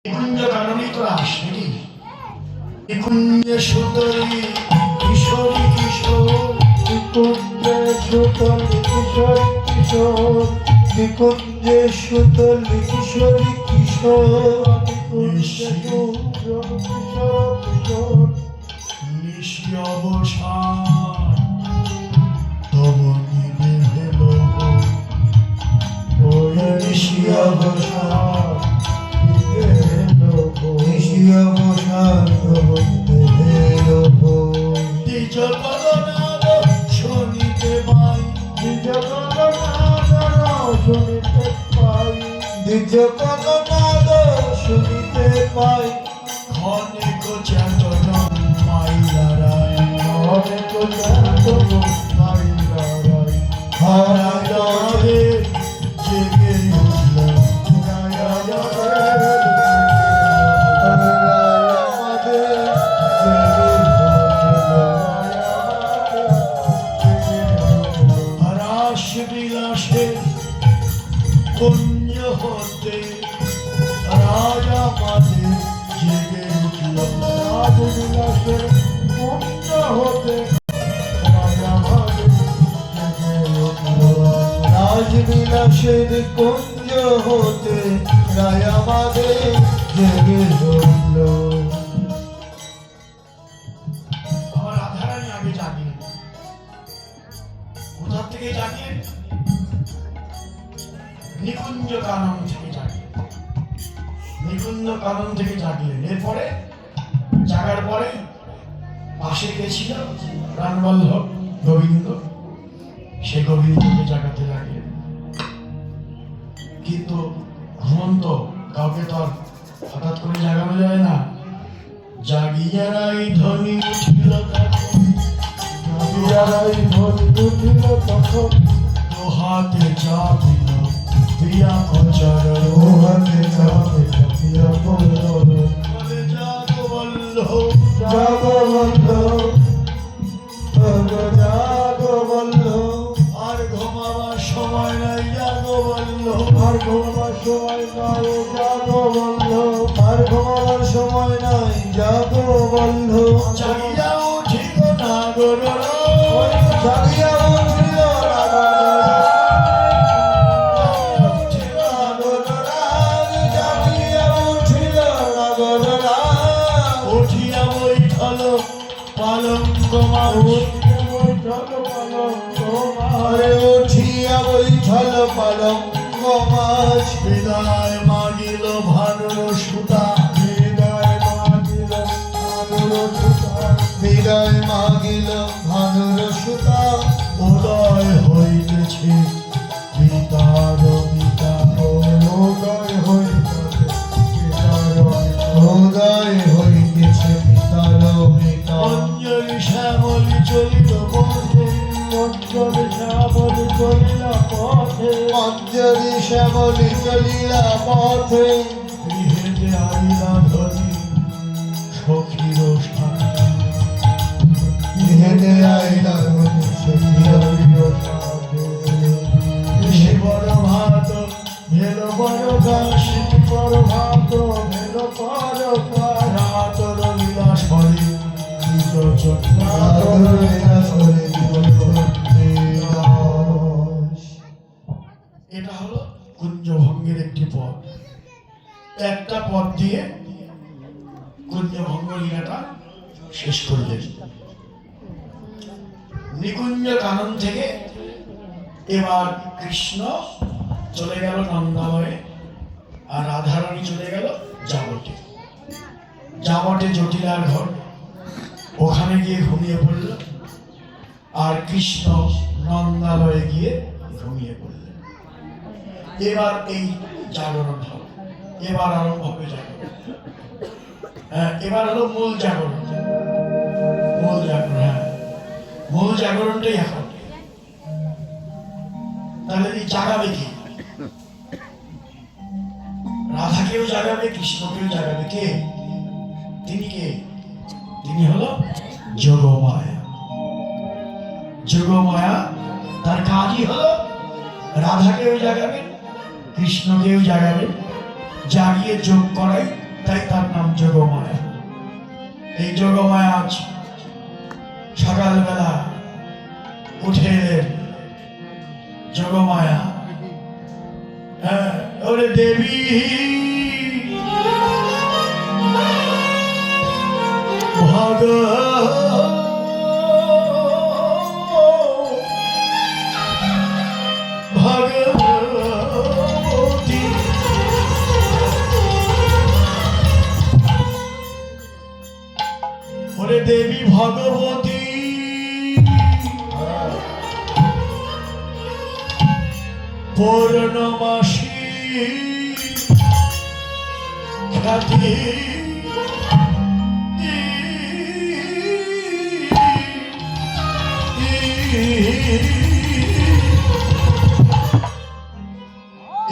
নিকুঞ্জ কাননই তো রাস নাকি? নিকুঞ্জ সুতলি কিশোরী কিশোর, নিকুঞ্জে সুতলি কিশোরী কিশোর, নিকুঞ্জে সুতলি কিশোরী কিশোর, নিকুঞ্জে কিশোর কিশোর, নিশি অবসান তব নিভে লোভ, ওই নিশি অবসান নিশি অবসান দ্বিজ পদনাদ শুনিতে পাই, দ্বিজ পদনাদ শুনিতে পাই, দ্বিজ পদনাদ শুনিতে পাই, অনেক চেতন মাইলারাই, অনেক চেতন মাইলারাই, হারায় জেগে উঠল রাস বিলাসে পুণ্য হতে, রাজা মাঝে জেগে উঠল রাজবিলাসের পুণ্য হতে, রাজবিলাসের কুঞ্জ হতে রায় আমাদের জেগে উঠল। আমার রাধারানী আগে জাগিয়ে, কোথা থেকে জাগিয়ে? নিকুঞ্জ কানন থেকে জাগিয়ে, নিকুঞ্জ কানন থেকে জাগিয়ে। এরপরে জাগার পরে পাশে গেছিল প্রাণবল্লভ গোবিন্দ, সে গোবিন্দকে জাগাতে লাগিয়ে। কিন্তু ঘুমন্ত কাউকে তো আর হঠাৎ করে জাগানো যায় না। জাগিয়ারাই ধ্বনি উঠিল তখন, জাগিয়ারাই ধ্বনি উঠিল তখন, হাতে চাপিল প্রিয়া কচরণ, হাতে চাপিল প্রিয়া কচরণ, বলে জাগ বল্লভ, জাগ বল্লভ, জাগ বল্লভ, আর ঘুমাবার সময় নাই, জাগ বল্লভ, আর ঘুমাবার সময় নাই, জাগ বল্লভ, আর ঘুমাবার সময় নাই, জাগ বল্লভ, জাগিয়া উঠিল নাগররা, জাগিয়া উঠিল উঠিয়া বৈঠল পালঙ্ক মাঝ, উঠিয়া বৈঠল পালঙ্ক মাঝ, বিদায় মাগিল ভানুর সুতা, বিদায় মাগিল ভানুর সুতা, বিদায় মাগিল ভানুর সুতা, উদয় হইতেছে পিতার পিতা, উদয় হইতেছে পিতার, উদয় হইতেছে পিতার পিতা, অঞ্জলি শ্যামলি চলিল পথে, অঞ্জলি শ্যামলি চলিলা পথে, অঞ্জলি শ্যামলি চলিলা পথে, গৃহেতে আইলা ধরি সখীর স্থান, গৃহেতে আইলা ধরি সখীর সে বড় ভাত ভেল বড় ঘাস, বড় ভাত ভেল বড় ঘাস, রাতর লীলা সরে এটা হলো কুঞ্জভঙ্গের একটি পথ। একটা পথ দিয়ে কুঞ্জভঙ্গ লীলাটা শেষ করলেন। নিকুঞ্জ কানন থেকে এবার কৃষ্ণ চলে গেল নন্দালয়ে, আর রাধারানী চলে গেল জাবটে। জাবটে জটিলার ঘর, ওখানে গিয়ে ঘুমিয়ে পড়ল, আর কৃষ্ণ নন্দালয়ে গিয়ে ঘুমিয়ে পড়লেন। এবার এই জাগরণ হবে, এবার আরম্ভ হবে জাগরণ। হ্যাঁ, এবার হলো মূল জাগরণ, মূল জাগরণ। হ্যাঁ, মূল জাগরণটাই এখন। তাহলে এই জাগাবে কি? রাধাকেও জাগাবে, কৃষ্ণকেও জাগাবে। কে তিনি? কে তিনি? হলো যোগমায়া। যোগমায়া তার কাজই হলো রাধাকেও জাগাবেন, কৃষ্ণকেও জাগাবেন, জাগিয়ে যোগ করাই তাই তার নাম যোগমায়া। এই যোগমায়া আজ সকালবেলা উঠে এলেন। যোগমায়া, হ্যাঁ, ওরে দেবী ভগবতী, ওরে দেবী ভগবতী, পূর্ণমাসী খ্যাতি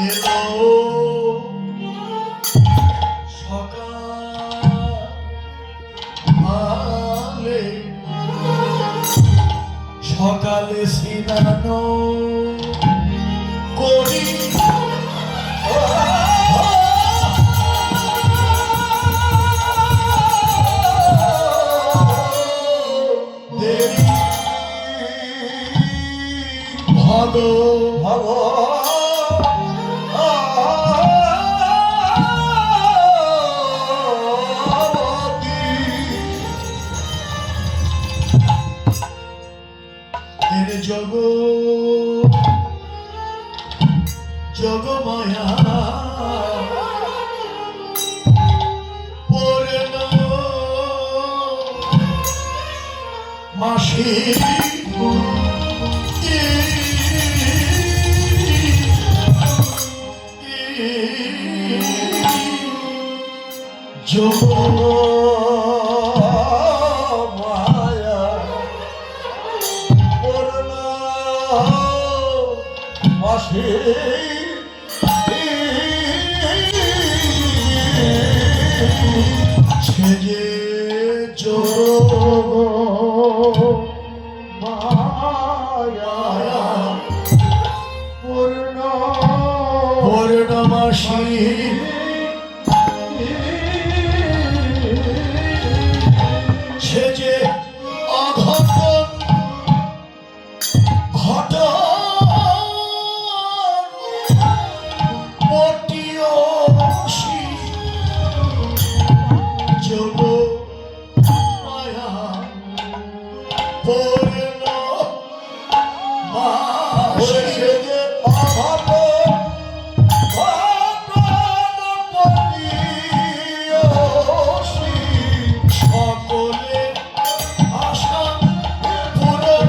এলো সকালে, সকালে স্নান করি দেবী জগ যোগমায়া পূর্ণ মাসি যোগমায়া পূর্ণ মাসি সেজে যোগমায়া পূর্ণমাসী সেজে অঘটন পটিয়সী যোগমায়া পূর্ণমাসী সেজে সকলে আশা পূরণ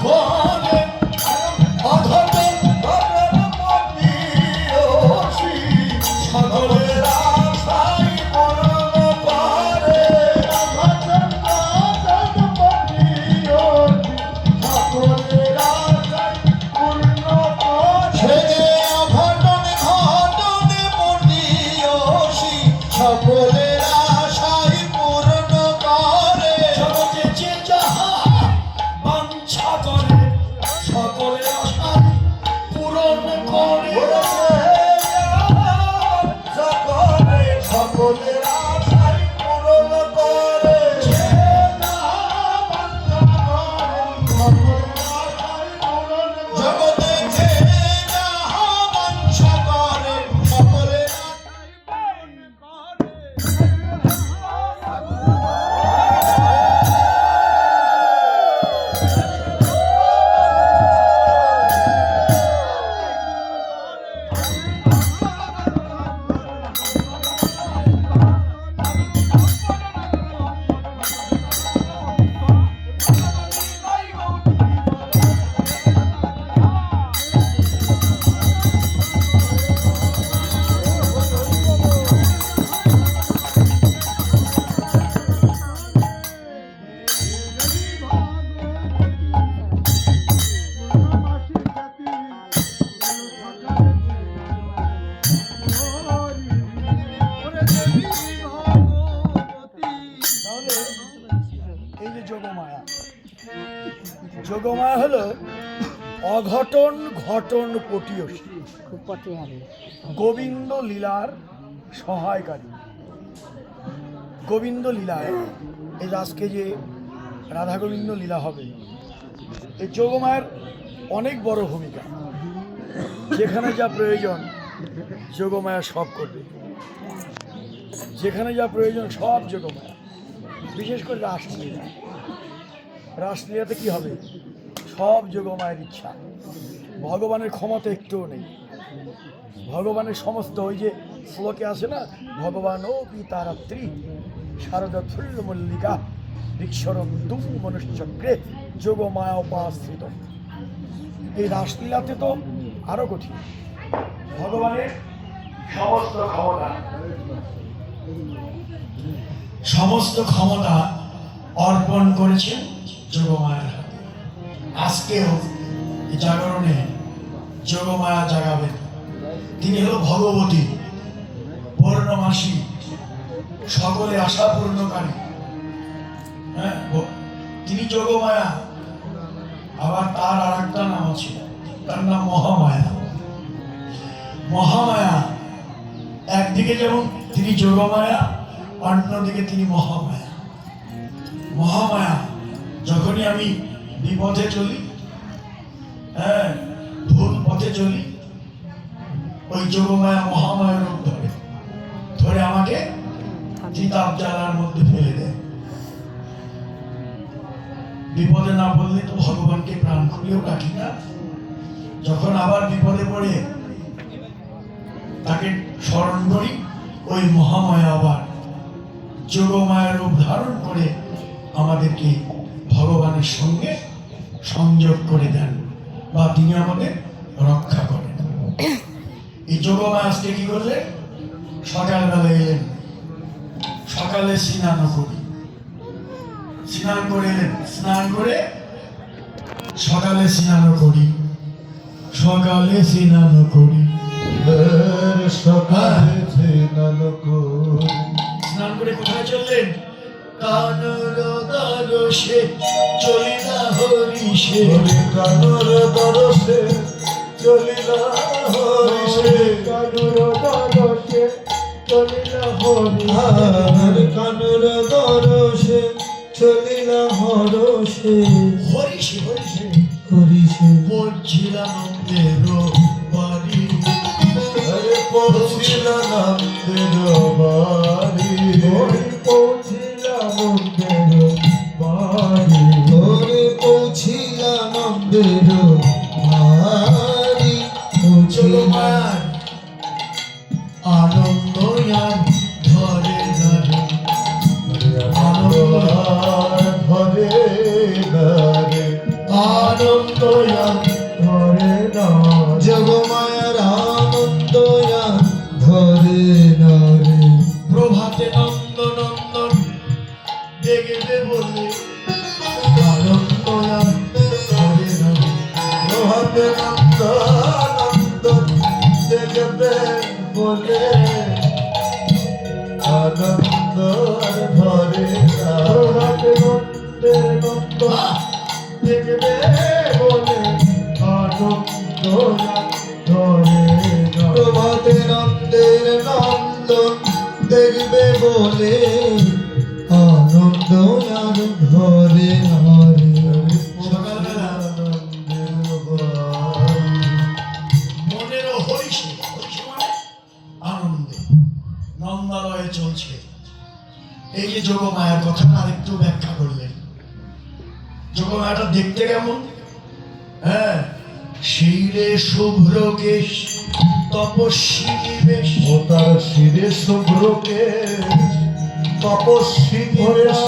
করে, অঘটন সকলের আশাই পূরণ করে, সকলের আশাই পূর্ণ করে, অঘটন ঘটনে পটিয়সী সকলের আশাই পূর্ণ করে, জগতে যে যাহা বাঞ্ছা করে সকলের আশাই পূরণ করে, সকলের আশাই পূরণ করে, যে যাহা বাঞ্ছা করে সকলের আশাই পূরণ করে, জগতে যে যাহা বাঞ্ছা করে সকলের আশাই পূরণ যোগমায়া হলো অঘটন ঘটন পটিয়সী, খুব পটি হবে। গোবিন্দ লীলার সহায়কারী। গোবিন্দ লীলায়, এই যে আজকে যে রাধা গোবিন্দ লীলা হবে, এই যোগমায়ের অনেক বড় ভূমিকা। যেখানে যা প্রয়োজন যোগমায়া সব করবে, যেখানে যা প্রয়োজন সব যোগমায়া। বিশেষ করে রাসলীলা, রাসলীলাতে কি হবে? সব যোগমায়ের ইচ্ছা। ভগবানের ক্ষমতা একটুও নেই। ভগবানের সমস্ত ওই যে শ্লোকে আছে না, ভগবান ও পিতারাত্রি শারদা থুল্য মল্লিকা বৃক্ষরম তুম মনুষ্যক্রে যোগমায়া উপাশ্রিত। এই রাসলীলাতে তো আরো কঠিন। ভগবানের সমস্ত ক্ষমতা, সমস্ত ক্ষমতা অর্পণ করেছেন যোগমায়ার হাতে। আজকেও এই জাগরণে যোগমায়া জাগাবেন। তিনি হল ভগবতী, পূর্ণমাসী, সকলে আশা পূর্ণকারী। হ্যাঁ, তিনি যোগমায়া। আবার তার আর একটা নাম আছে, তার নাম মহামায়া। মহামায়া একদিকে যেমন তিনি যোগমায়া, অন্যদিকে তিনি মহামায়া। মহামায়া যখনই আমি বিপথে চলি, হ্যাঁ, ভুল পথে চলি, ওই যোগমায়া মহামায়া রূপ ধরে ধরে আমাকে চিতাব জ্বালার মধ্যে ফেলে দেয়। বিপদে না বললে তো ভগবানকে প্রাণ খুলেও রাখি না। যখন আবার বিপদে পড়ে তাকে স্মরণ করি, ওই মহামায়া আবার যোগমায়া রূপ ধারণ করে আমাদেরকে ভগবানের সঙ্গে সংযোগ করে দেন, বা তিনি আমাদের রক্ষা করেন। এই যোগমায়া আজকে কি করলে? সকালবেলা এলেন, সকালে স্নান করি, স্নান করে এলেন, স্নান করে সকালে স্নান করি, সকালে স্নান করি, সকালে স্নান করি। স্নান করে কোথায় চললেন? কানর দরশে চলিলা হরিষে, কানুর দরশে চলিলা হরিষে, কানুর দরশে চলিলা হরিষে, কানুর দরশে চলিলা হরষে, হরিষে হরিষে হরিষে পড়ছিলা নন্দের বাড়ি, পৌঁছিলা নন্দের বাড়ি, পৌঁছিলা নন্দের বাড়ি, পৌঁছিলা নন্দের বাড়ি, যোগমায়ার আনন্দ আর ধরে ধরে, ধরে ধরে আনন্দ আর ধরে না, যোগমায়ার আনন্দ ধরে ধরে, প্রভাতে নন্দ নন্দন দেখবে বলে, আনন্দ আর ধরে ধরে, প্রভাতে নন্দ নন্দন দেখবে বলে, আনন্দ আর ধরে না, প্রভাতে নন্দের নন্দ দেখবে বলে, আনন্দ আর ধরে না, প্রভাতে নন্দের নন্দন দেখবে বলে, আনন্দ আর ধরে না। সকালবেলা আনন্দের বাড়ি, মনেরও হরিষে, হরিষে মানে আনন্দে নন্দালয়ে চলছে। এই যে যোগমায়ার কথা আর একটু ব্যাখ্যা করলেন। যোগমায়াটা দেখতে কেমন? হ্যাঁ, শিরে শুভ্র কেশ, তপস্বী বেশ, ও তার শিরে শুভ্র কেশ, তপস্বী বেশ,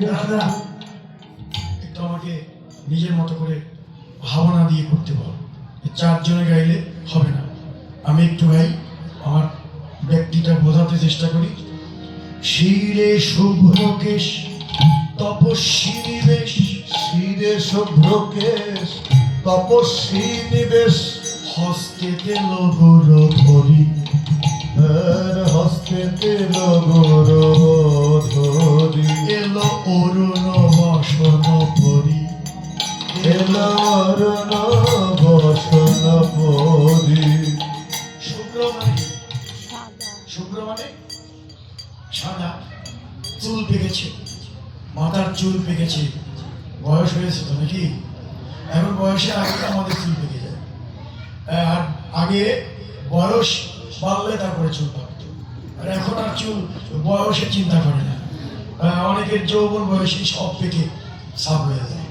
দাদা, একটু আমাকে নিজের মতো করে ভাবনা দিয়ে করতে বল। চারজনে গাইলে হবে না, আমি একটু গাই, আমার ব্যক্তিটা বোঝাতে চেষ্টা করি। শিরে শুভ্র কেশ, তপস্বী বেশ, শিরে শুভ্র কেশ, তপস্বী নিবেশ, হস্তেতে লগুর ধরি, হস্তেতে লগর ধরি, এলো অরুণ বসন পরি, এলো অরুণ বসন পরি। শুভ্র মানে শুভ্র মানে সাদা, চুল পেকেছে, মাথার চুল পেকেছে, বয়স হয়েছে তো নাকি? এখন বয়সের আগে আমাদের চুল পেকে যায়। আর আগে বয়স বাড়লে তারপরে চুল পাকতো, আর এখন আর চুল বয়সে চিন্তা করে না। অনেকের যৌবন বয়সে সব পেকে সাফ হয়ে যায়,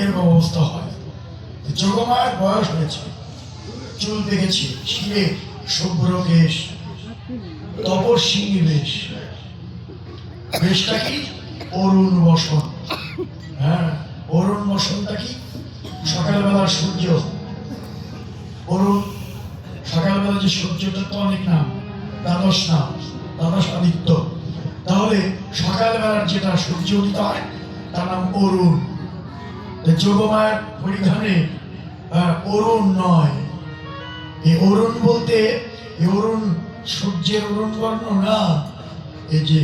এরকম অবস্থা হয়। যোগমায়ের বয়স হয়েছে, চুল পেকেছে, শিরে শুভ্র কেশ, তপস্বিনী বেশ। বেশটা কি? অরুণ বসন। হ্যাঁ, অরুণ বসনটা কি? সকালবেলার সূর্য। অরুণ, সকালবেলা যে সূর্যটা তো অনেক নাম, দ্বাদশ নাম, দ্বাদশ আদিত্য। তাহলে সকালবেলার যেটা সূর্য উদিত হয় তার নাম অরুণ। যোগমায়ের পরিধানে অরুণ নয়। এই অরুণ বলতে এই অরুণ সূর্যের অরুণ বর্ণ না, এই যে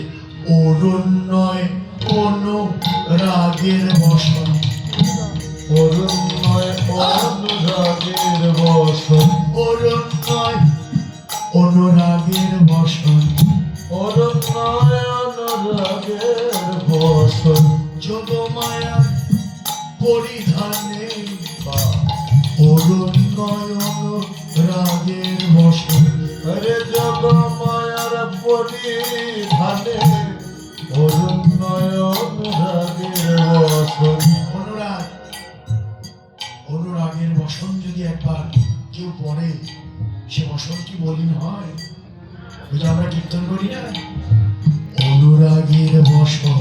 অরুণ নয় অনুরাগের বসন। অরুণ নয় অনুরাগের বসন, অরুণ নয় অনুরাগের বসন, অরুণ নয় অনুরাগের বসন। যোগমায়ার পরিধানে অরুণ নয় অনুরাগের বসন। আরে যোগমায়ার পরিধানে অরুণ নয় অনুরাগের বসন। অনুরাগ, অনুরাগের বসন যদি একবার কেউ পড়ে, সে বসন কি মলিন হয়? ওই যে আমরা কীর্তন করি না, অনুরাগের বসন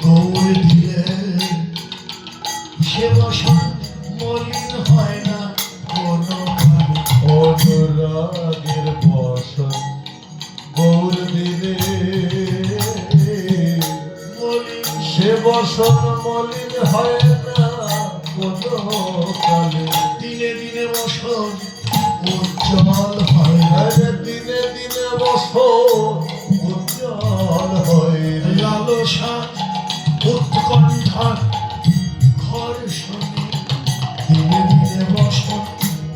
গৌর দিলে সে বসন মলিন হয় না কোনো কালে। অনুরাগের বসন গৌর দিলে মলিন সে বসন মলিন হয় না কোনো কালে। দিনে দিনে বসন উজ্জ্বল হয় না। আরে দিনে দিনে বসন উজ্জ্বল হয় রে। লালসা উৎকণ্ঠা ঘর শোনে দিনে দিনে বসন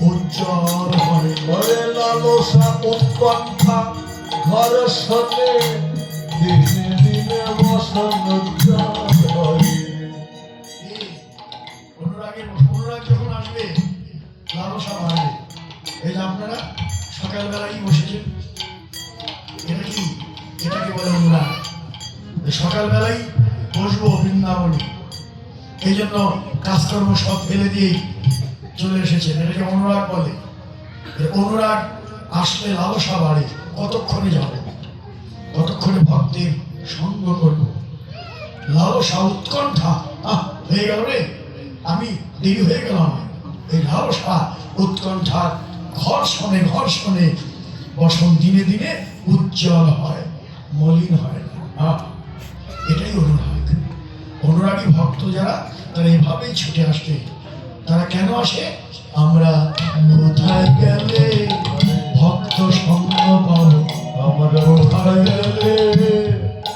উজ্জ্বল হয়। ঘরে লালসা উৎকণ্ঠা ঘর শোনে দিনে দিনে বসন উজ্জ্বল হয় রে। অনুরাগের অনুরাগ যখন আসবে লালসা বাড়বে। এই যে আপনারা সকালবেলায় বসেছেন, এটা কি? এটাকে বলে অনুরাগ। সকালবেলায় বসবো বৃন্দাবনে, এই জন্য কাজকর্ম সব ফেলে দিয়েই চলে এসেছেন, এটাকে অনুরাগ বলে। এই অনুরাগ আসলে লালসা বাড়ে। কতক্ষণে যাবো, কতক্ষণে ভক্তের সঙ্গ করবো। লালসা উৎকণ্ঠা হয়ে গেল রে, আমি দেরি হয়ে গেলাম। এই লালসা উৎকণ্ঠা ঘর্ষণে ঘর্ষণে বসন দিনে দিনে উজ্জ্বল হয়, মলিন হয় না। এটাই অনুরাগ। অনুরাগী ভক্ত যারা, তারা এভাবেই ছুটে আসবে। তারা কেন আসে? আমরা কোথায় গেলে ভক্ত সঙ্গ পাবো, আমরা কোথায় গেলে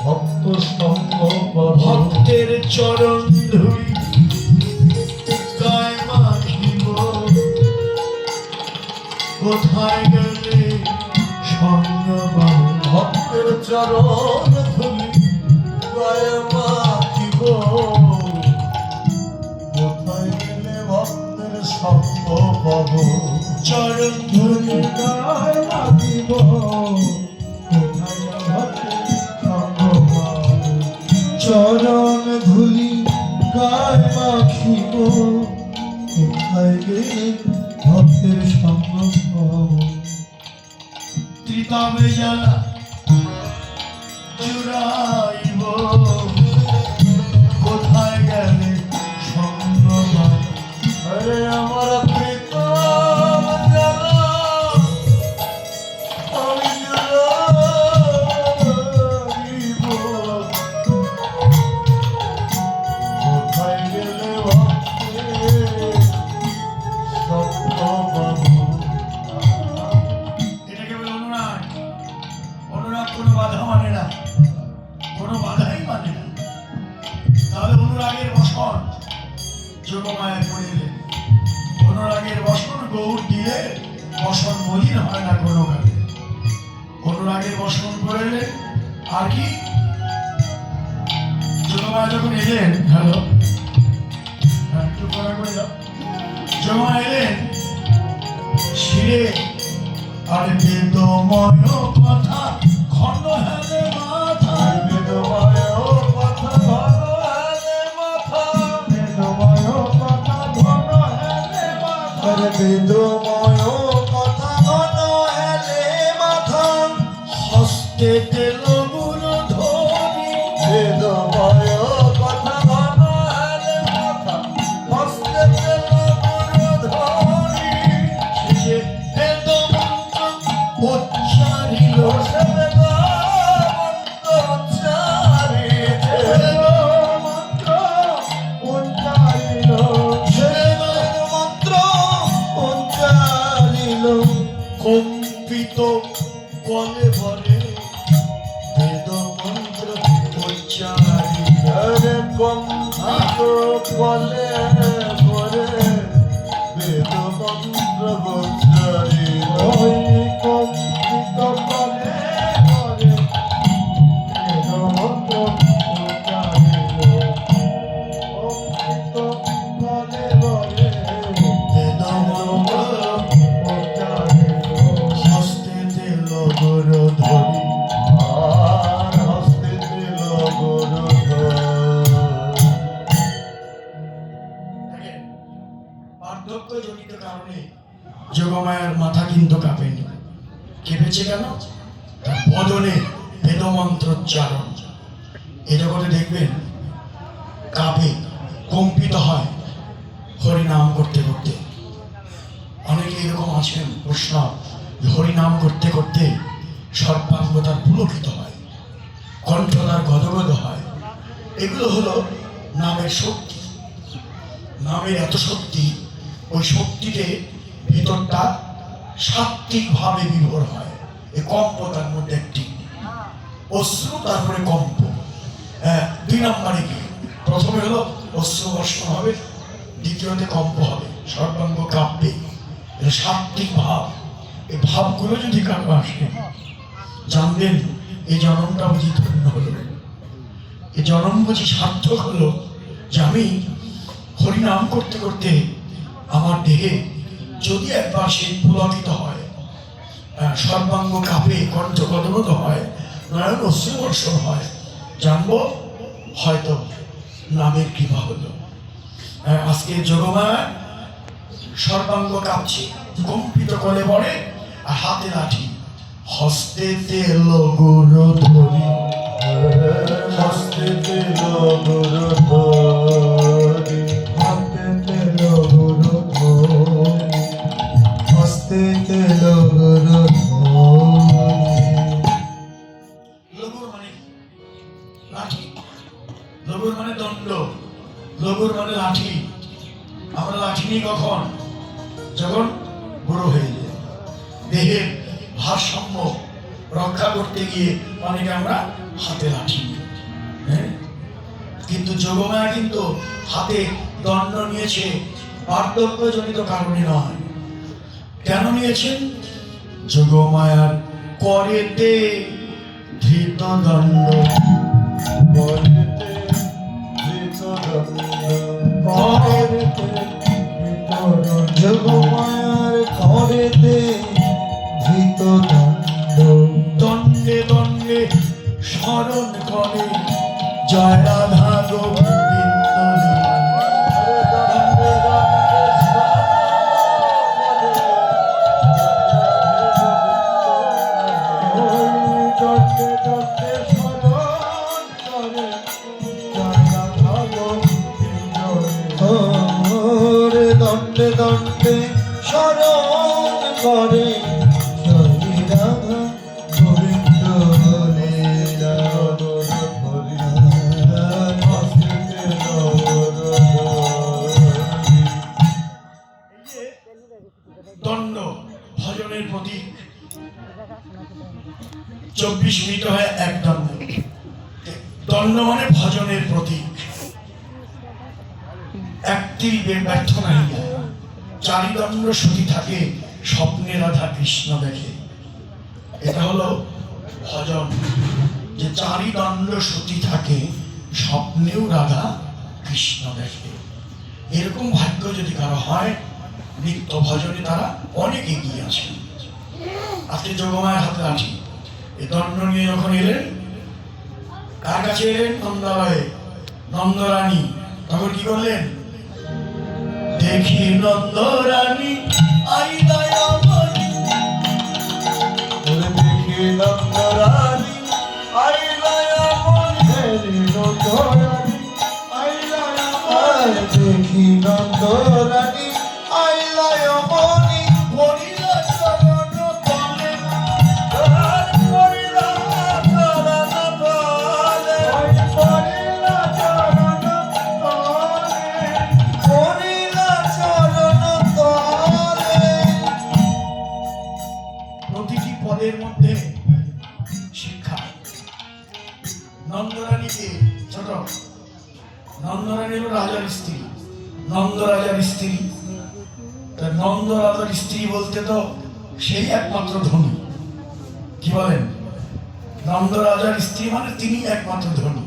ভক্ত সঙ্গ পাবো। ভক্তের চরণ ধুলি গায়ে মাখিব, কোথায় গেলে সঙ্গ পাবো। ভক্তের চরণ ধুলি গায়ে মাখিব, কোথায় গেলে ভক্তের সঙ্গ পাবো। চরণ ধুলি গায়ে মাখিব, কোথায় ভক্তের সঙ্গ পাবো। চরণ ধুলি গায়ে মাখিব, কোথায় গেলে ভক্তের সঙ্গ পাবো। ত্রিতাবে জ্বালা জুড়াইব, কোথায় গেলে সঙ্গ পাবো। আরে আমার প্রীতম জ্বালা আমি জুড়াইব, কোথায় গেলে ভক্তের সঙ্গ পাবো। এটাকে বলে অনুরাগ। অনুরাগ কোনো বাধা মানে না, কোনো বাধাই মানে না। তাহলে অনুরাগের বসন যোগমায়া করে এলেন। অনুরাগের বসন গৌর দিলে বসন মলিন হয় না কোনো কালে। অনুরাগের বসন করে এলেন। আর কি? যোগমায়া যখন এলেন, হ্যালো, হ্যাঁ, একটু পরে করে দাও। যোগমায়া এলেন, শিরে আর বেদময় কথা ঘন হেলে মাথা, বেদময় কথা ঘন হেলে মাথা, বেদময় কথা ঘন হেলে মাথা, বেদময় কথা ঘন হেলে মাথা, হস্তে তেল গুরু ধরি, বেদময় কথা ঘন হেলে মাথা, হস্তে তেল গুরু ধরি, সে বেদ মন্ত্র উচ্চারিল, সে বেদ মন্ত্র উচ্চারিতে, বেদ মন্ত্র উচ্চারিল, সে বেদ মন্ত্র উচ্চারিল, কম্পিত কলে ভরে বেদ মন্ত্র উচ্চারিল, হরে কম্পিত কলে ভরে বেদ মন্ত্র উচ্চারিল, ওই কম্পিত কলে ভরে বেদ মন্ত্র উচ্চারিল, কম্পিত কলে ভরে বেদ মন্ত্র উচ্চারিল, হস্তে তেল গুরু ধরি, আর হস্তে দিল গুরু দেখেন, বার্ধক্যজনিত কারণে যোগমায়ার মাথা কিন্তু কাঁপেনি। কেঁপেছে কেন? তার বদনে বেদমন্ত্রোচ্চারণ। এ জগতে দেখবেন কাঁপে, কম্পিত হয় হরিনাম করতে করতে। অনেকে এরকম আছেন বৈষ্ণব, হরিনাম করতে করতে সর্বাঙ্গ তার পুলকিত হয়, কণ্ঠ তার গদগদ হয়। এগুলো হলো নামের শক্তি। নামের এত শক্তি, ওই শক্তিতে ভিতরটা সাত্ত্বিকভাবে বিভোর হয়। এই কম্প তার মধ্যে একটি অশ্রু, তারপরে কম্প। হ্যাঁ, দুই নম্বরে কি? প্রথমে হলো অশ্রু বর্ষণ হবে, দ্বিতীয়তে কম্প হবে, সর্বাঙ্গ কাঁপবে। এটা সাত্ত্বিক ভাব। এই ভাবগুলো যদি কারো আসে, জানবেন এই জন্মটা বুঝি ধন্য হলো, এই জন্ম বুঝি সার্থক হলো, যে আমি হরিনাম করতে করতে আমার দেহে যদি একবার সেই পুলকিত হয়, সর্বাঙ্গ কাঁপে, কণ্ঠ গদগদ হয়, নয়ন অশ্রু বর্ষণ হয়, জানবো হয়তো নামের কৃপা হলো। আজকে যোগমায়া সর্বাঙ্গ কাঁপছে, কম্পিত করে পড়ে, আর হাতে লাঠি, হস্তে তেল গুরু ধরি, হস্তে দিল গুরু ধরি, হাতে দিল গুরু ধরি, হস্তে দিল গুরু ধরি। লঘুর মানে লাঠি, লঘুর মানে দণ্ড, লঘুর মানে লাঠি। আমরা লাঠি নিই কখন? যখন বুড়ো হয়ে যায়, দেহের ভারসাম্য রক্ষা করতে গিয়ে অনেকে আমরা হাতে লাঠি নিই। হ্যাঁ, কিন্তু যোগমায়া কিন্তু হাতে দণ্ড নিয়েছে বার্ধক্যজনিত কারণে নয়। কেন নিয়েছেন? যোগমায়ার করেতে ধৃত দণ্ড, করেতে ধৃত দণ্ড, করেতে ধৃত দণ্ড, যোগমায়ার করেতে ধৃত দণ্ড, দণ্ডে দণ্ডে স্মরণ করে জয় রাধা গোবিন্দ লীলা। দণ্ডে দণ্ডে দণ্ডে দণ্ডে স্মরণ করে জয় রাধা গোবিন্দ রে, দণ্ডে দণ্ডে স্মরণ করে জয় রাধা গোবিন্দ লীলা। দণ্ড ভজনের প্রতীক। 24 মিনিট হয় এক দণ্ড। দণ্ড মানে ভজনের প্রতীক। একটি ব্যর্থ নাই, চারি দণ্ড শুধু থাকে, স্বপ্নে রাধা কৃষ্ণ দেখে। এটা হলো ভজন, যে চারি দণ্ড সতী থাকে, স্বপ্নেও রাধা কৃষ্ণ দেখে। এরকম ভাগ্য যদি কারো হয়, নিত্য ভজনে তারা অনেক এগিয়ে আছে। আজকে যোগমায়ের হাতে লাঠি, এই দণ্ড নিয়ে যখন এলেন, কার কাছে এলেন? নন্দালয়ে, নন্দরানী। তখন কি করলেন? দেখি নন্দরানী আইলায় আমানি, দেখি নন্দরানী আইলায় আমানি, নন্দরানী আইলায় আমানি, দেখি নন্দরানী আইলায় আমানি, পড়িলা চরণ তলে, পড়িলা চরণ তলে, পড়িলা চরণ তলে, পড়িলা চরণ তলে। প্রতিটি পদের মধ্যে শিক্ষা। নন্দরানীকে ছোট, নন্দরানী হলো রাজার স্ত্রী, নন্দ রাজার স্ত্রী। তা নন্দ রাজার স্ত্রী বলতে তো সেই একমাত্র ধনী। কি বলেন? নন্দ রাজার স্ত্রী মানে তিনি একমাত্র ধনী।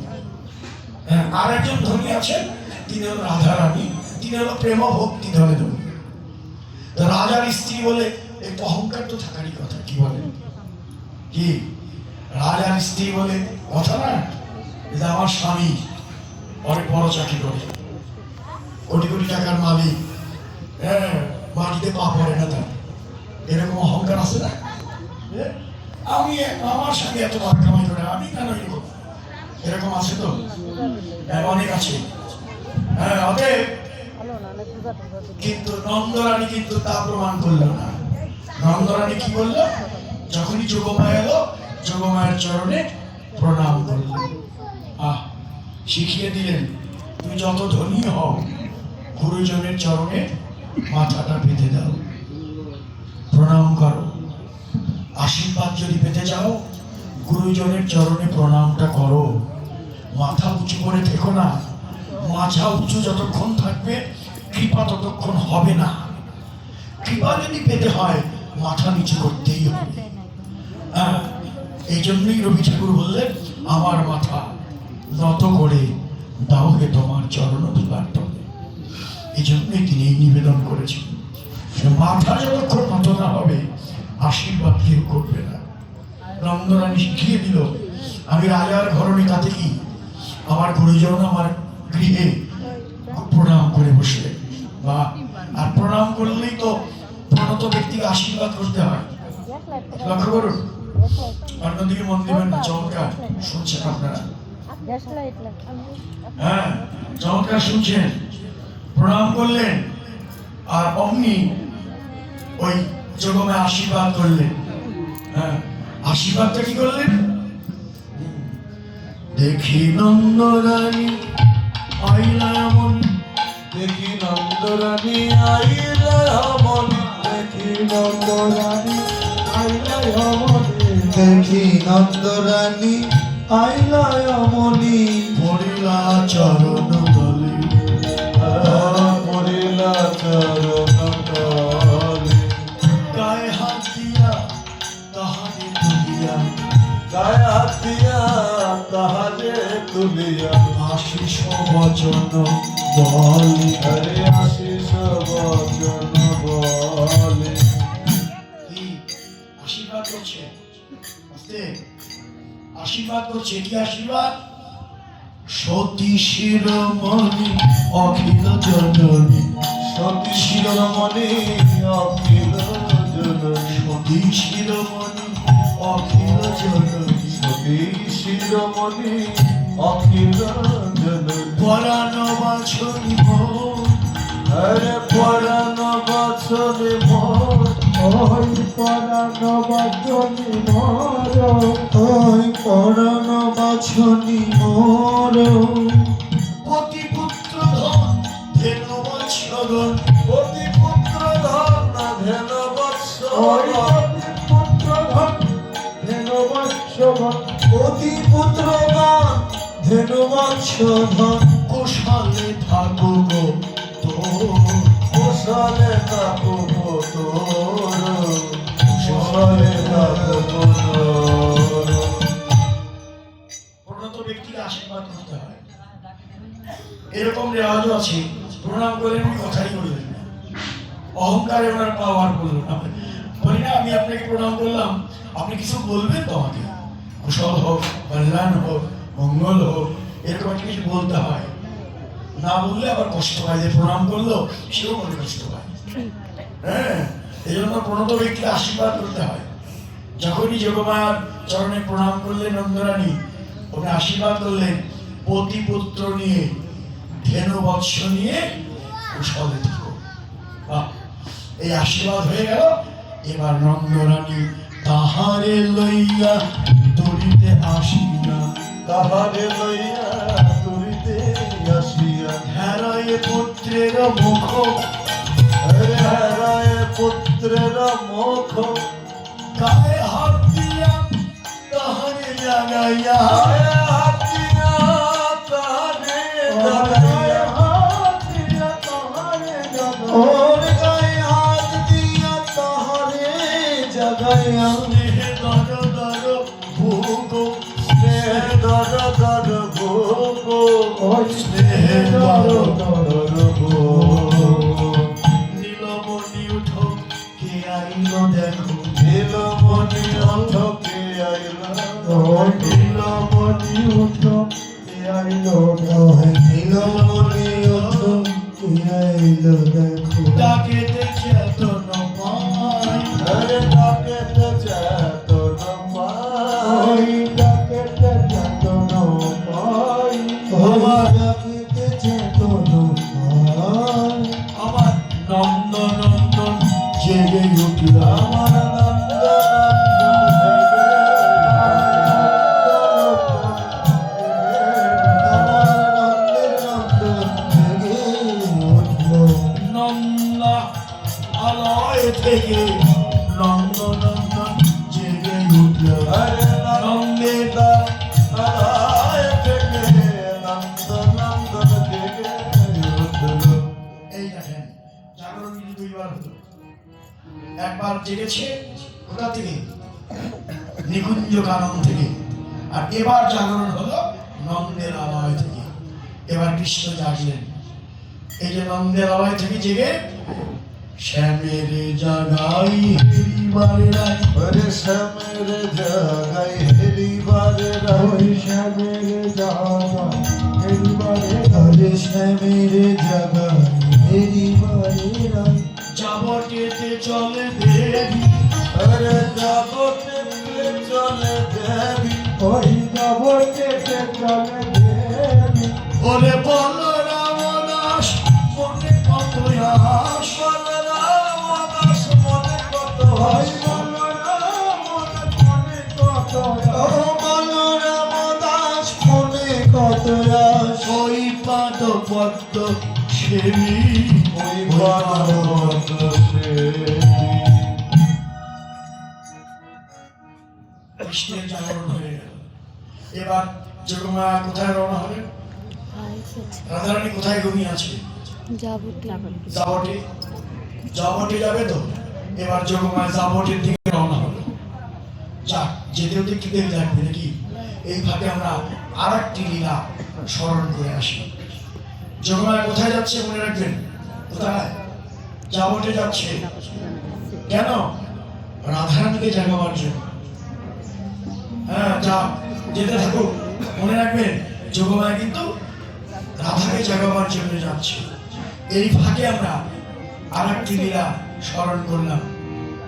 হ্যাঁ, আর একজন ধনী আছেন, তিনি হলো রাধা রানী, তিনি হলো প্রেম ভক্তি ধরে ধনী। তো রাজার স্ত্রী বলে একটু অহংকার তো থাকারই কথা। কি বলেন? কি রাজার স্ত্রী বলে কথা না, যে আমার স্বামী অনেক বড় চাকরি করে, কোটি কোটি টাকার মালিক, হ্যাঁ, মাটিতে পা পড়ে না তার, এরকম অহংকার আছে না? আমি আমার স্বামী এত টাকা কামাই করে, আমি কেন এরকম? এরকম আছে তো? হ্যাঁ, অনেক আছে। হ্যাঁ, অতএব কিন্তু নন্দরানী কিন্তু তা প্রমাণ করলো না। নন্দরানী কি বললো? যখনই যোগমা এলো, যোগমায়ের চরণে প্রণাম করলো। শিখিয়ে দিলেন, তুমি যত ধনী হও, গুরুজনের চরণে মাথাটা পেতে দাও, প্রণাম করো। আশীর্বাদ যদি পেতে চাও, গুরুজনের চরণে প্রণামটা করো। মাথা উঁচু করে থেকো না। মাথা উঁচু যতক্ষণ থাকবে, কৃপা ততক্ষণ হবে না। কৃপা যদি পেতে হয়, মাথা নিচু করতেই হবে। হ্যাঁ, এই জন্যই রবি ঠাকুর বললেন, আমার মাথা নত করে দাও হে তোমার চরণ ধুলার তলে। এই জন্যই তিনি এই নিবেদন করেছেন। মাথা যতক্ষণ নত না হবে, আশীর্বাদ কেউ করবে না। নন্দরানী শিখিয়ে দিল, আমি রাজার ঘরণী, তাতে কি? আমার গুরুজন আমার গৃহে প্রণাম করে বসলেন। বা আর প্রণাম করলেই তো প্রণত ব্যক্তিকে আশীর্বাদ করতে হয়। লক্ষ্য করুন, অন্যদিকে মন দিবেন না। চমৎকার শুনছেন আপনারা? হ্যাঁ, চমৎকার শুনছেন। প্রণাম করলেন আর অমনি ওই যোগমে আশীর্বাদ করলেন। হ্যাঁ, আশীর্বাদটা কি করলেন? দেখি নন্দরানী আইলা মনি, দেখি নন্দরানী আইলায় আমানি, দেখি নন্দরানী আইলায় আমানি, দেখি নন্দরানী আইলায় আমানি, পড়িলা চরণ তলে, পড়িলা চরণ তলে, গায়ে হাত দিয়া তাহারে তুলিয়া, গায়ে হাত দিয়া তাহারে তুলিয়া, আশিস বচন বলে। হরে আশিস বচন বলে। কি আশীর্বাদ করছে? আস্তে আশীর্বাদ করছে। কি আশীর্বাদ? সতী শিরোমণি অখিল জননী, সতী শিরোমণি অখিল জননী, সতী শিরোমণি অখিল জননী, সতী শিরোমণি অখিল জননী, পরাণ বাছনি মোর, হরে পরাণ বাছনে মোর, ওই পরাণ বাছনি মোর, ওই পরাণ বাছনি মোর, পতি পুত্র ধন ধেনু বৎসগণ, অতি পুত্র ধন ধেন বৎসগণ, পুত্র ধন ধেন বৎসগণ, অতি পুত্র ধন ধেন বৎসগণ, কোশালে থাকো গো তোর, কোশলে থাকো গো তোর, কোশলে থাকো গো তোর। প্রণত ব্যক্তিকে আশীর্বাদ করতে হয়। এরকম রেওয়াজও আছে, প্রণাম করলেন উনি কথাই বললেন না, অহংকারে ওনার পাওয়ার বললো না, বলি না আমি আপনাকে প্রণাম করলাম, আপনি কিছু বলবেন তো আমাকে, কুশল হোক, কল্যাণ হোক, মঙ্গল হোক, এরকম একটা কিছু বলতে হয়, না বললে আবার কষ্ট পায়, যে প্রণাম করলো সেও মনে কষ্ট পায়। হ্যাঁ, এই জন্য প্রণত ব্যক্তিকে আশীর্বাদ করতে হয়। যখনই যোগমায়ার চরণে প্রণাম করলেন নন্দরানী, ওকে আশীর্বাদ করলেন পতিপুত্র নিয়ে, ধেনু বৎস নিয়ে কুশলে থেকো। বাহ, এই আশীর্বাদ হয়ে গেল। এবার নন্দরানী তাহারে লইয়া তরিতে আসিয়া, তাহারে লইয়া তুলিতে আসিয়া, হেরায় পুত্রের মুখ, হারায় পুত্রের মুখ, গায়ে হাত দিয়া তাহারে জাগাইয়া, গায়ে হাত দিয়া তাহারে জাগাইয়া, ওর গায়ে হাত দিয়া তাহারে জাগাইয়া, স্নেহে দর দর ভোগ, স্নেহ দর দর ভোগ, স্নেহ দর দর ভোগ, নীলমণি উঠো কে আইল দেখো, নীলমণি অন্ধকে আইলা, নীলমণি অন্ধকে আইলো, নীলমণি অন্ধকে আইলো দেখো, ডাকেতে চেতন পাই, আরে ডাকেতে চেতন পাই, ডাকেতে চেতন পাই, আমার ডাকেতে চেতন পাই, আমার নন্দ নন্দন জেগে উঠল, আমার নন্দ নন্দা আলয় থেকে নন্দ নন্দন জেগে উঠল, নন্দের এই দেখেন জাগরণ কিন্তু দুইবার হলো, একবার জেগেছে কোথা থেকে, নিকুঞ্জ কানন থেকে, আর এবার জাগরণ হলো নন্দের আলয় থেকে। এবার কৃষ্ণ জাগলেন, এই যে নন্দের আলয় থেকে জেগে শ্যামের জাগাই হেরিবারে রায়, হরে শ্যামের জাগাই হেরিবারে রাই, শ্যামের জাগাই হেরিবারে, হরে শ্যামের জাগাই হেরিবারে রাই, যাবটেতে চলে দেবী, হরে যাবতে চলে দেবী, ওই যাবতে চলে দেবী, ওরে বল রামদাস মনে কত আস, বলরাম দাস মনে কত হাস, বলরাম মনে কত ও বলরাম দাস মনে কত আস, ওই পাদ পদ্ম সেবী, ওই বারবত সেবী। কৃষ্ণের জাগরণ হয়ে গেল। এবার যোগমায়া কোথায় রওনা হলেন, রাধারানী কোথায় ঘুমিয়ে আছে, যাবটে, যাবটে যাবে তো। এবার যোগমায়া যাবটের দিকে রওনা হলো। যাক, যেতেও তো একটু দেরি লাগবে নাকি, এই ফাঁকে আমরা আর একটি লীলা স্মরণ করে আসি। যোগমায়া কোথায় যাচ্ছে মনে রাখবেন, কোথায়, যাবটে যাচ্ছে। কেন, রাধারানীকে জাগাবার জন্য। হ্যাঁ, যা যেতে থাকুক, মনে রাখবেন যোগমায়া কিন্তু রাধাকে জাগাবার জন্য যাচ্ছে। এই ফাঁকে আমরা আর একটি লীলা স্মরণ করলাম,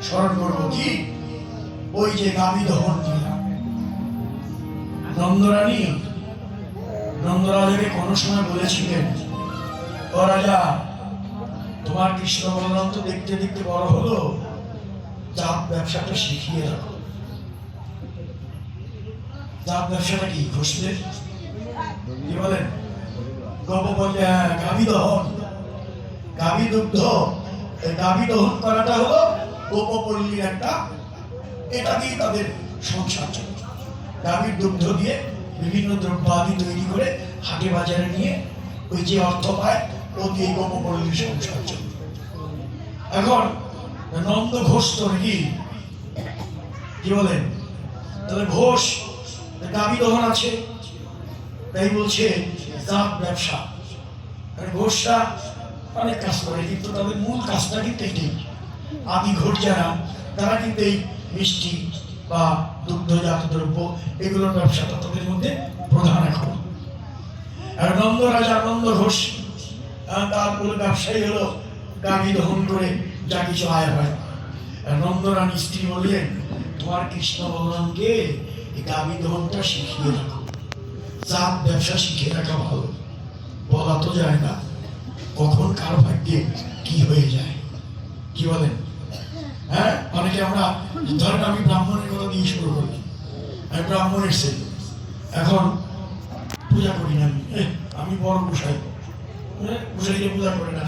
স্মরণ করবো কি, ওই যে গাভী দহন লীলা। নন্দরানী নন্দরাজাকে কোনো সময় বলেছিলেন, ও রাজা, তোমার কৃষ্ণ বলরাম তো দেখতে দেখতে বড় হলো, জাত ব্যবসাটা শিখিয়ে রাখো। জাত ব্যবসাটা কি, ঘষতে কি বলেন, গল্প বললে, হ্যাঁ, গাভী দহন, গাভী দুগ্ধ, এই গাভী দহন করাটা হলো গোপপল্লীর একটা, এটা দিয়ে তাদের সংসার চলে। গাভীর দুগ্ধ দিয়ে বিভিন্ন দ্রব্যাদি তৈরি করে হাটে বাজারে নিয়ে ওই যে অর্থ পায়, ও দিয়ে গোপপল্লীর সংসার চলে। এখন নন্দ ঘোষ তো নাকি, কি বলেন, তাহলে ঘোষ গাভী দহন আছে, তাই বলছে জাত ব্যবসা। ঘোষরা অনেক কাজ করে, কিন্তু তাদের মূল কাজটা কিন্তু এটি। আদি ঘোষ যারা, তারা কিন্তু এই মিষ্টি বা দুগ্ধজাত দ্রব্য এগুলোর ব্যবসাটা তাদের মধ্যে প্রধান। এখন আর নন্দ রাজা নন্দ ঘোষ, তার মূল ব্যবসায়ী হলো গাভী দহন করে যা কিছু আয় হয়। আর নন্দরানী স্ত্রী বললেন, তোমার কৃষ্ণ বলরামকে এই গাভী দহনটা শিখিয়ে রাখো, জাত ব্যবসা শিখিয়ে রাখা ভালো। বলা তো যায় না কখন কার ভাগ্যে কি হয়ে যায়, কি বলেন? হ্যাঁ, অনেকে আমরা ধরেন আমি ব্রাহ্মণের কথা দিয়ে শুরু করি, আমি ব্রাহ্মণের ছেলে, এখন পূজা করি না, আমি বড় গোসাই, গোসাইকে পূজা করে না,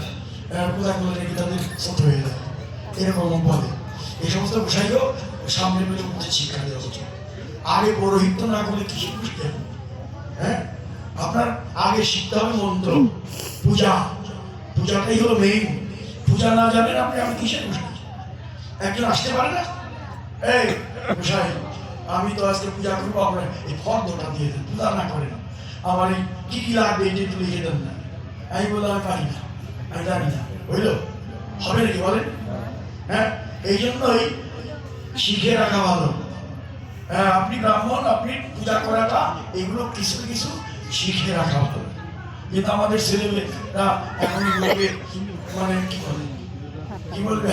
পূজা করলে নাকি তাদের ছোট হয়ে যায়, এরকম বলে। এই সমস্ত গোসাইও সামনে পেলে মধ্যে শিক্ষা দেওয়া উচিত। আগে পৌরোহিত্য না করলে কি শিখবে? হ্যাঁ, আপনার আগে শিখতে হবে মন্ত্র, পূজা, পূজাটাই হলো মেইন। পূজা না জানেন আপনি, আমি কিসের গোসাই? একজন আসতে পারে না, এই গোসাই আমি তো আজকে পূজা করবো, আপনার এই ফর্দটা দিয়ে দেন, পূজা না করেন, আমার এই কি কি লাগবে এটা একটু লিখে দেন না। আমি বললাম আমি পারি না, আমি জানি না, বুঝলো? হবে নাকি বলেন? হ্যাঁ, এই জন্যই শিখে রাখা ভালো। হ্যাঁ, আপনি ব্রাহ্মণ, আপনি পূজা করাটা এগুলো কিছু কিছু শিখে রাখা ভালো। কিন্তু আমাদের ছেলেমেয়েরা এখন এগুলোকে মানে কি বলবে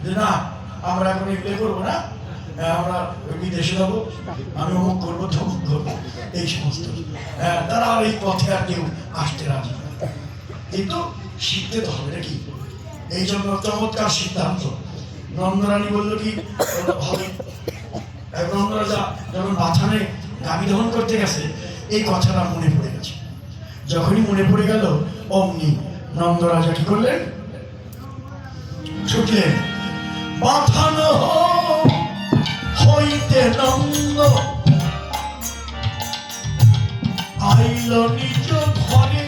যে না আমরা এখন এগুলো করবো না, আমরা বিদেশে যাবো, আমি অমুক করবো তমুক করবো, এই সমস্ত। তারা আর এই পথে আর কেউ আসতে রাজি না। কিন্তু শিখতে তো হবে নাকি? এই জন্য চমৎকার সিদ্ধান্ত। নন্দরানী বললো কি হবে, নন্দরাজা যখন বাথানে গাভী দহন করতে গেছে, এই কথাটা মনে পড়ে গেছে। যখনই মনে পড়ে গেল, অমনি নন্দরাজা কি করলেন? ছুটলেন, বাথানো হইতে নন্দ আইল নিজ ঘরে।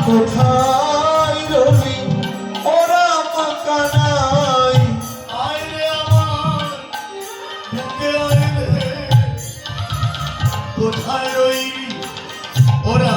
কোথায় রবি ওরা মাকানাই, আইরে আমার বুকে আইরে, কোথায় রইলি ওরা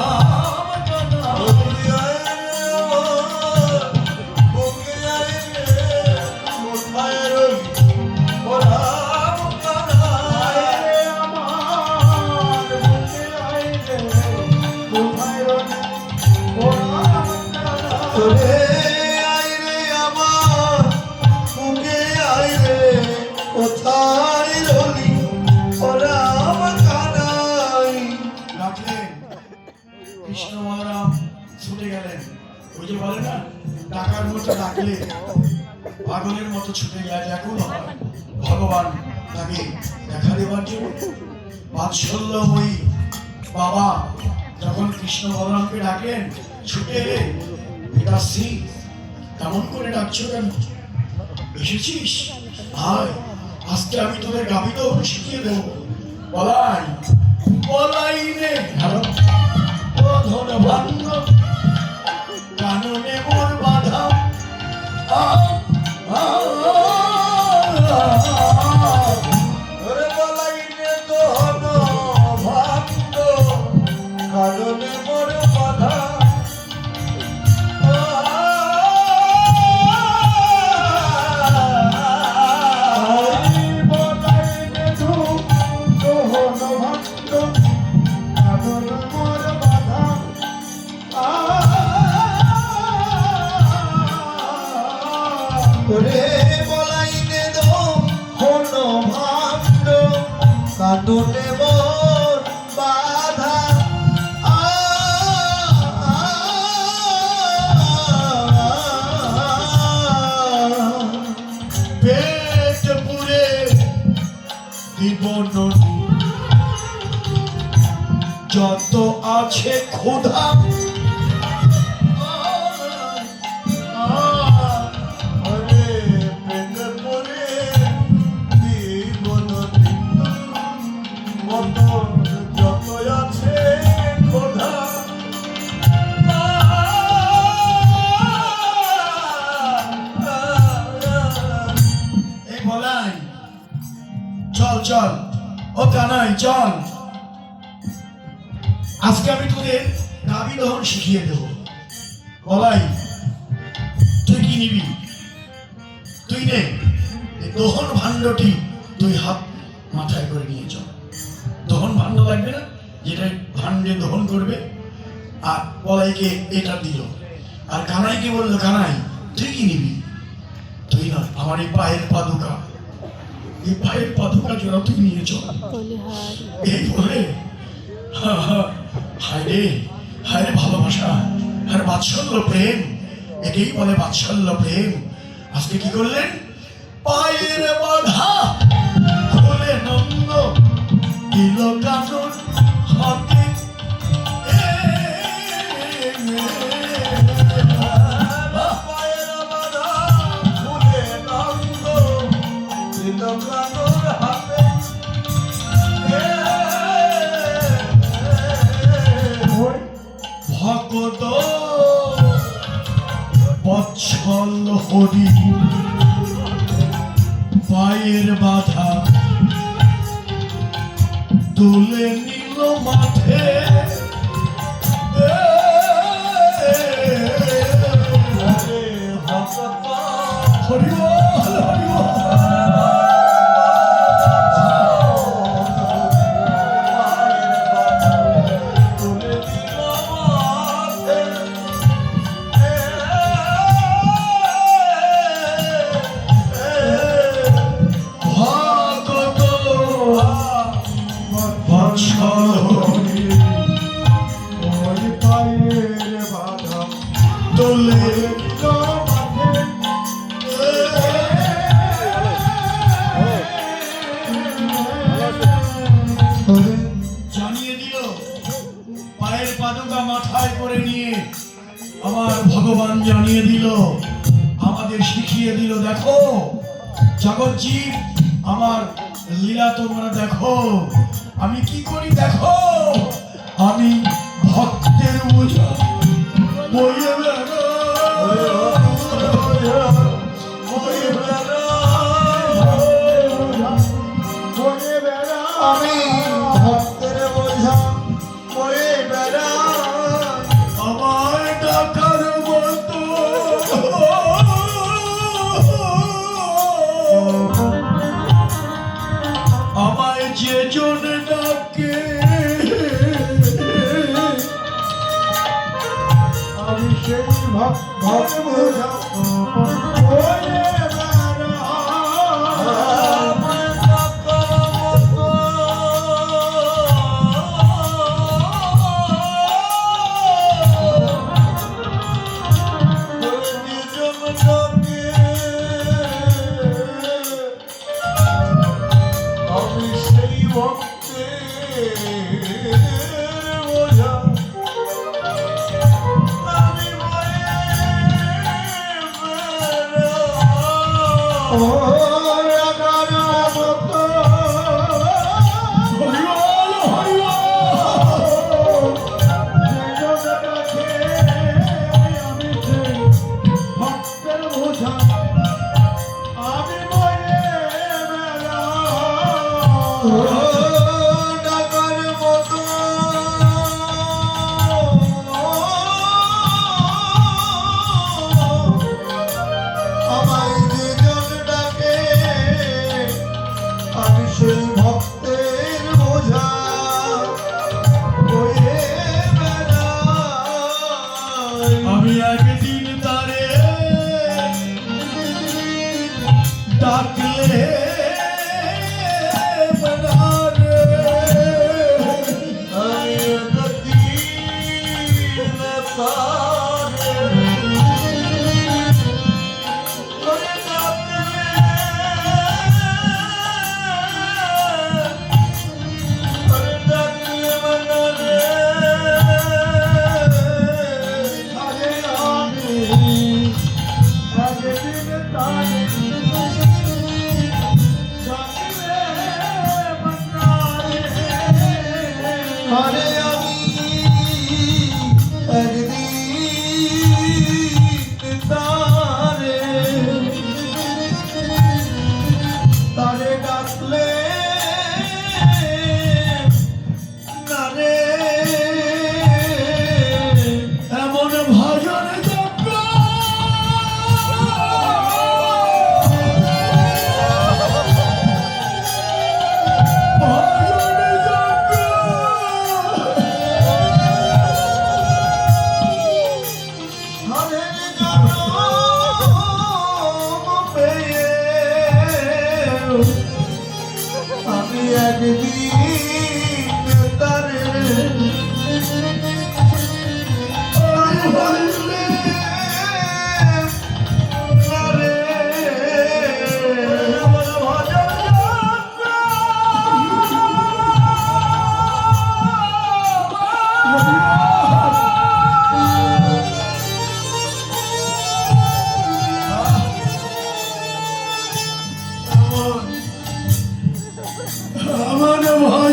কৃষ্ণ বলরাম ছুটে গেলেন। ওই যে বলে না, টাকার মতো ডাকলে পাগলের মতো ছুটে যায়, এখন ভগবান তাকে দেখা দেওয়ার জন্য। বাৎসল্যময়ী বাবা যখন কৃষ্ণ বলরামকে ডাকলেন, ছুটে এলেন, এটা সিং কেমন করে ডাকছো কেন? এসেছিস, আয় আজকে আমি তোদের গাভী দহন শিখিয়ে দেবো। বলাই বলাই রে ধন ভাঙ্গ কাননে মোর বাধা, বলাই রে ধন ভাঙ্গ কাননে মোর বাধা। বলাই রে ধন আদলে মন বাধা পেট পুরে দিব ননি যত আছে ক্ষুধা আরে পেট পরে দিব নদী মত যত আছে খোদা এই বলাই চল চল ও কানাই চল আজকে আমি তোদের দাবি দহন শিখিয়ে দেব বলাই তুই কি নিবি তুই নে এই দহন ভাণ্ডটি তুই হাত মাথায় করে নিয়ে চল দহন ভাণ্ড লাগবে না যেটা ভাণ্ডে দহন করবে আর বলাইকে এটা দিল আর কানাইকে বললো কানাই তুই কি নিবি তুই না আমার এই পায়ের পাদুকা এই পায়ের পাদুকা জোড়া তুই নিয়ে চল এই বলে হায় রে ভালোবাসা আর বাৎসল্য প্রেম একেই বলে বাৎসল্য প্রেম আজকে কি করলেন পায়ের বাধা খুলে নন্দ দিল কানুন হাতে পায়ের বাধা খুলে নন্দ দিল কানুর হাতে ভকত বৎসল হরি পায়ের বাধা তুলে নিল মাঠে হরি বল হরি বল ভগত বৎসল হরি তুলে জানিয়ে দিল পায়ের পাদুকা মাথায় করে নিয়ে আমার ভগবান জানিয়ে দিল আমাদের শিখিয়ে দিল দেখো জগৎজীব আমার লীলা তোমরা দেখো আমি কি করি দেখো আমি ভক্তের বোঝা বইয়ে আমি ভক্তের বোঝা বয়ে বেড়াই আমার ডাকার মতো আমায় যে জন ডাকে আমি সেই ভক্ত বোঝা বয়ে আমি সেই ভক্তের বোঝা আমি ভক্তের বোঝা আমি ডাকার মতো আমায় যেজন ডাকে আমি সেই ভক্তের বোঝা বয়ে বেড়াই আমি একদিন তারে ডাকলে বনারে তারে আমি একদিন তারে ডাকলে না রে এমন ভজন যজ্ঞ হারের জনম পেয়ে আমি একদিন তারে বললে না রে আমার ভজন আমার ভজন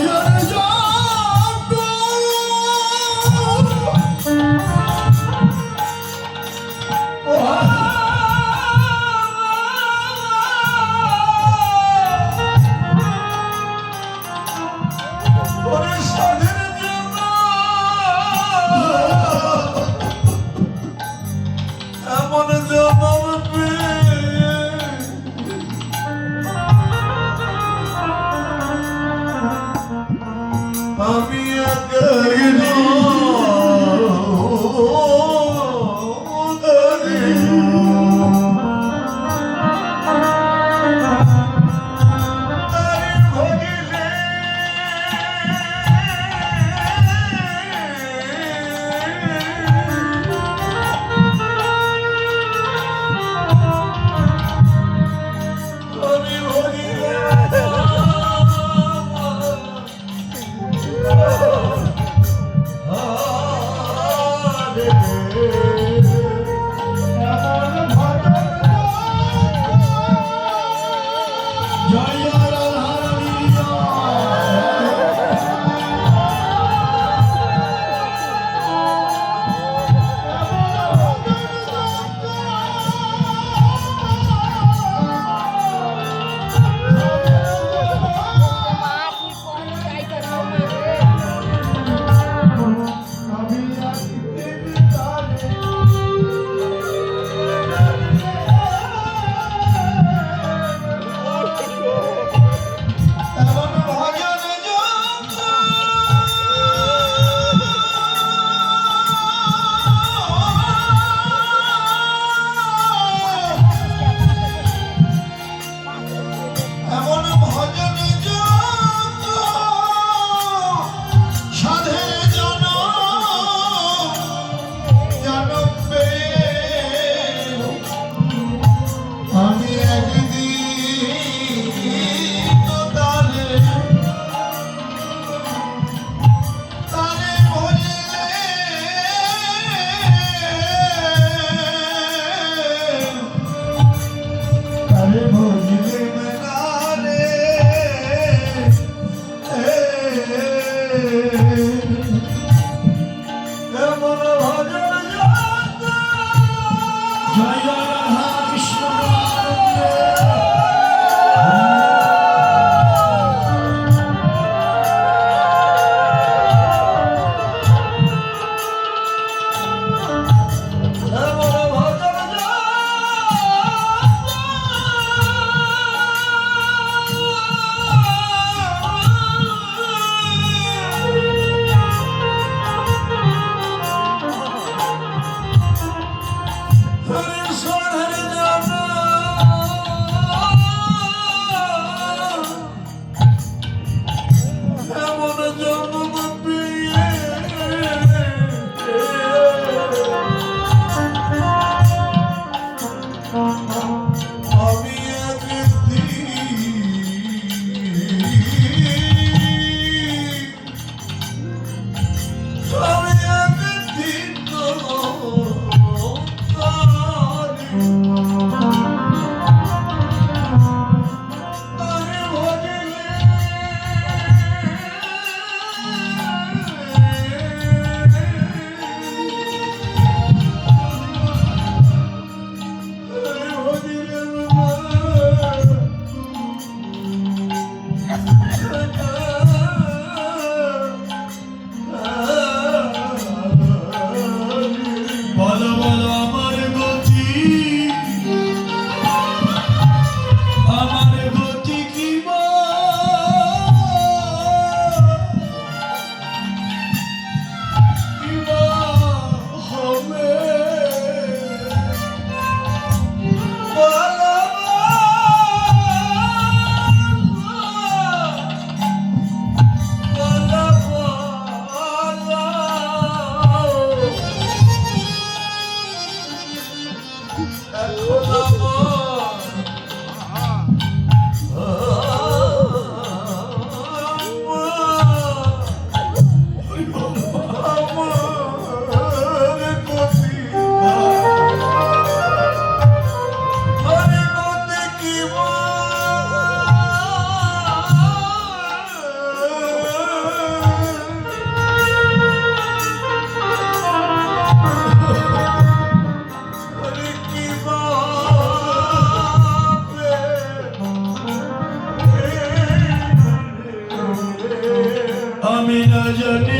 আমি না জানি